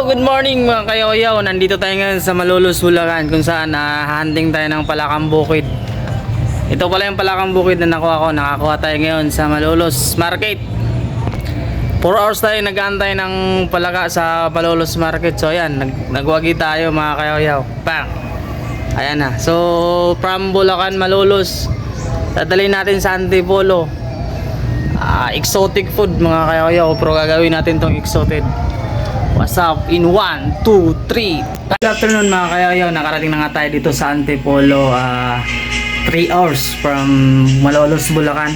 Good morning mga kayoyaw. Nandito tayo ngayon sa Malolos, Bulacan, kung saan hunting tayo ng palakang bukid. Ito pala yung palakang bukid na nakuha ko. Nakakuha tayo ngayon sa Malolos Market. 4 hours tayo nag-aantay ng palaka sa Malolos Market. So ayan, nagwagi tayo mga kayoyaw. Bang! Ayan na. So from Bulacan, Malolos, dadalhin natin sa Antipolo. Exotic food mga kayoyaw. Pero gagawin natin tong exotic. What's up? In 1, 2, 3. Good afternoon mga kayoyaw. Nakarating na nga tayo dito sa Antipolo. 3 hours from Malolos, Bulacan.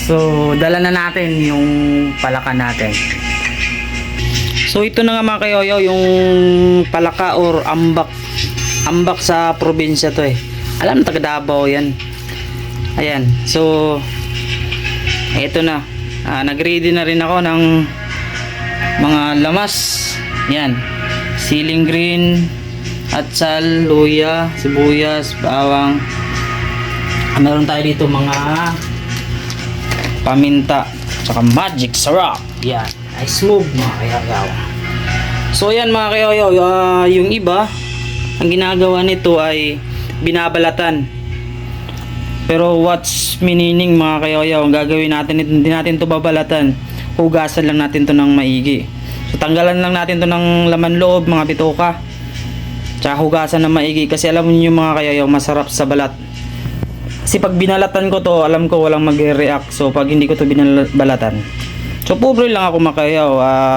So dala na natin yung palaka natin. So ito na nga mga kayoyaw, yung palaka or ambak. Ambak sa probinsya to eh. Alam, taga Davao yan. Ayan. So ito na. Nag-ready na rin ako ng mga lamas. Yan. Siling green, atsal, luya, sibuyas, bawang. Meron tayo dito mga paminta, tsaka magic syrup. Yan. Ice move mga kayoyaw. So yan mga kayoyaw, yung iba ang ginagawa nito ay binabalatan. Pero what's meaning mga kayoyaw, ang gagawin natin, hindi natin to babalatan. Hugasan lang natin to ng maigi. So tanggalan lang natin to ng laman loob, mga bitoka. Tsaka hugasan ng maigi kasi alam niyo mga kayoyaw, masarap sa balat. Kasi pag binalatan ko to, alam ko walang magre-react. So pag hindi ko to binabalatan. So pobre lang ako mga kayoyaw.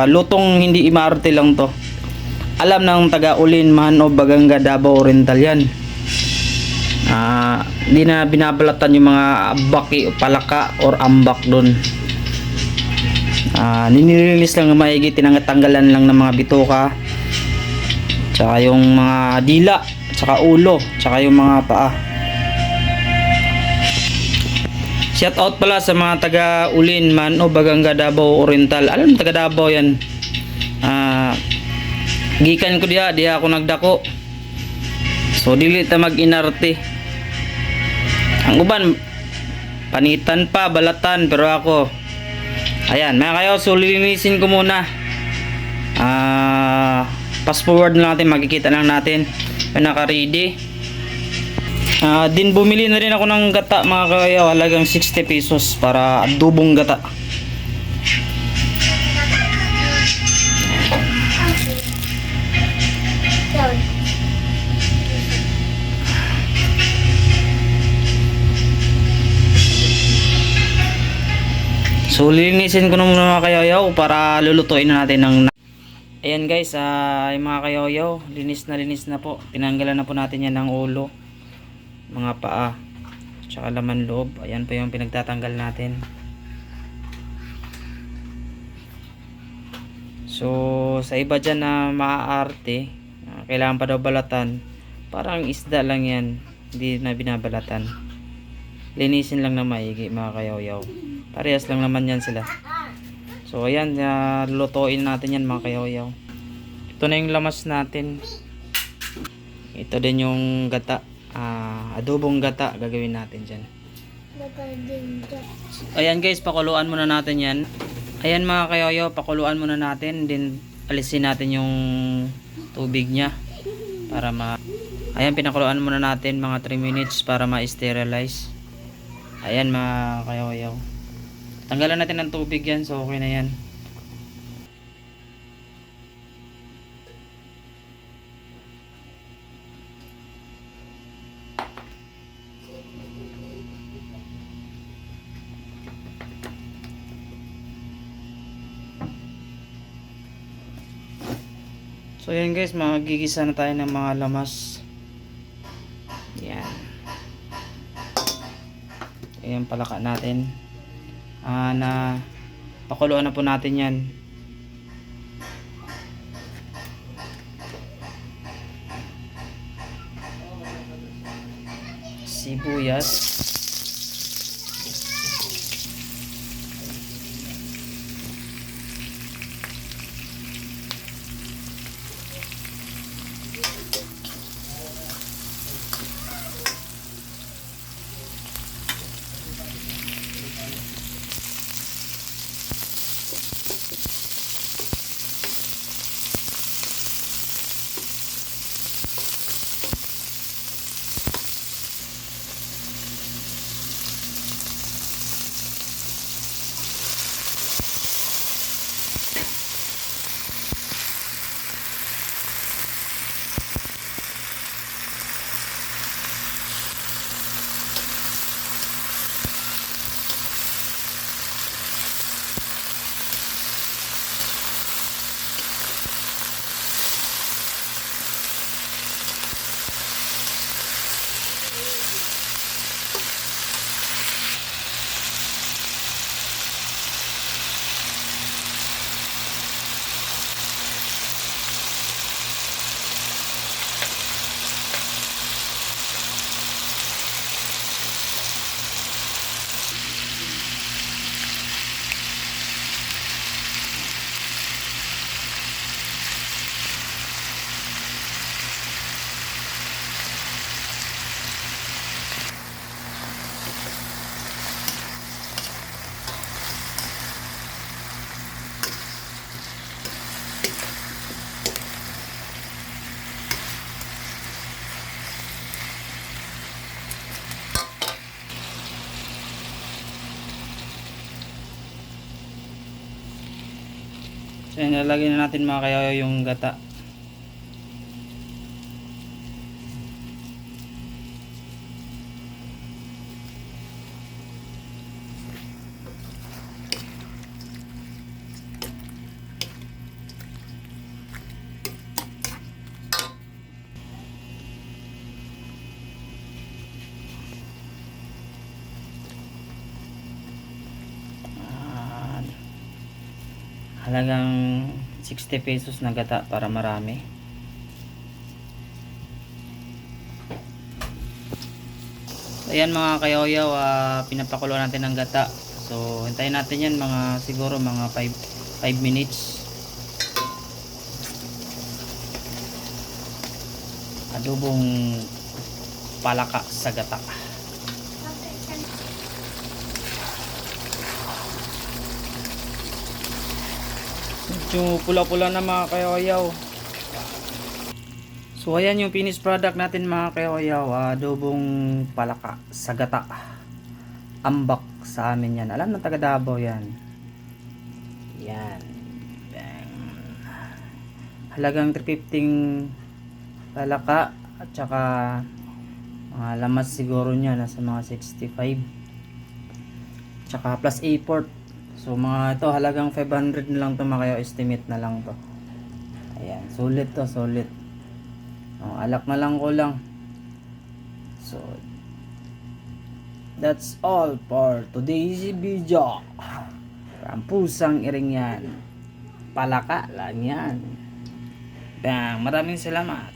Lutong hindi imarte lang to. Alam ng taga-Ulin, Mahanob, Baganga, Davao Oriental yan. Hindi na binabalatan yung mga baki, palaka or ambak doon. Ninilinis lang ng maigi, tinatanggalan lang ng mga bitoka, tsaka yung mga dila, tsaka ulo, tsaka yung mga paa. Shout out pala sa mga taga-Ulin, Mahanob, Baganga, Davao Oriental. Alam, taga Davao yan. Gikan ko diha ako nagdako. So dili ta mag-inarte. Ang uban panitan pa, balatan, pero ako ayan, mga kayo, so lilinisin ko muna. Fast forward na natin, makikita lang natin naka-ready. Din bumili na rin ako ng gata mga kayo, halagang 60 pesos para adobong gata. So lilinisin ko na muna mga kayoyaw para lulutuin na natin ng. Ayan guys, yung mga kayoyaw, linis na po. Tinanggalan na po natin yan ng ulo, mga paa, tsaka laman loob. Ayan po yung pinagtatanggal natin. So sa iba dyan na maaarte, kailangan pa daw balatan. Parang isda lang yan, hindi na binabalatan. Linisin lang na maigi mga kayoyaw. Parehas lang naman yan sila. So ayan, lutuin natin yan mga kayoyaw. Ito na yung lamas natin. Ito din yung gata, adobong gata gagawin natin dyan. Ayan guys, pakuluan muna natin yan. Ayan mga kayoyaw, pakuluan muna natin. Then alisin natin yung tubig nya para ayan, pinakuluan muna natin mga 3 minutes para ma-sterilize. Ayan mga kayoyaw, tanggalan natin ng tubig yan, so okay na yan. So yan guys, magigisa na tayo ng mga lamas. Yan. Ayan palaka natin. Na pakuluan na po natin yan. Sibuyas. Ayan, nalagay na natin mga kayoyo yung gata. Halagang 60 pesos na gata para marami. Ayan mga kayoyaw, pinapakuluan natin ng gata. So hintayin natin yan mga siguro mga 5 minutes. Adobong palaka sa gata. Medyo pula-pula na mga kayoyaw. So ayan yung finished product natin mga kayoyaw. Adobong palaka sa gata. Ambak sa amin yan. Alam ng taga Davao yan. Yan. Bang. Halagang 350 palaka at saka mga lamas siguro niya nasa mga 65. Tsaka plus import. So mga ito halagang 500 na lang to mga kayo, estimate na lang to. Ayan, sulit to, sulit. Alak na lang ko lang. So that's all for today's video. Pusang iring yan. Palaka lang yan. Bang, maraming salamat.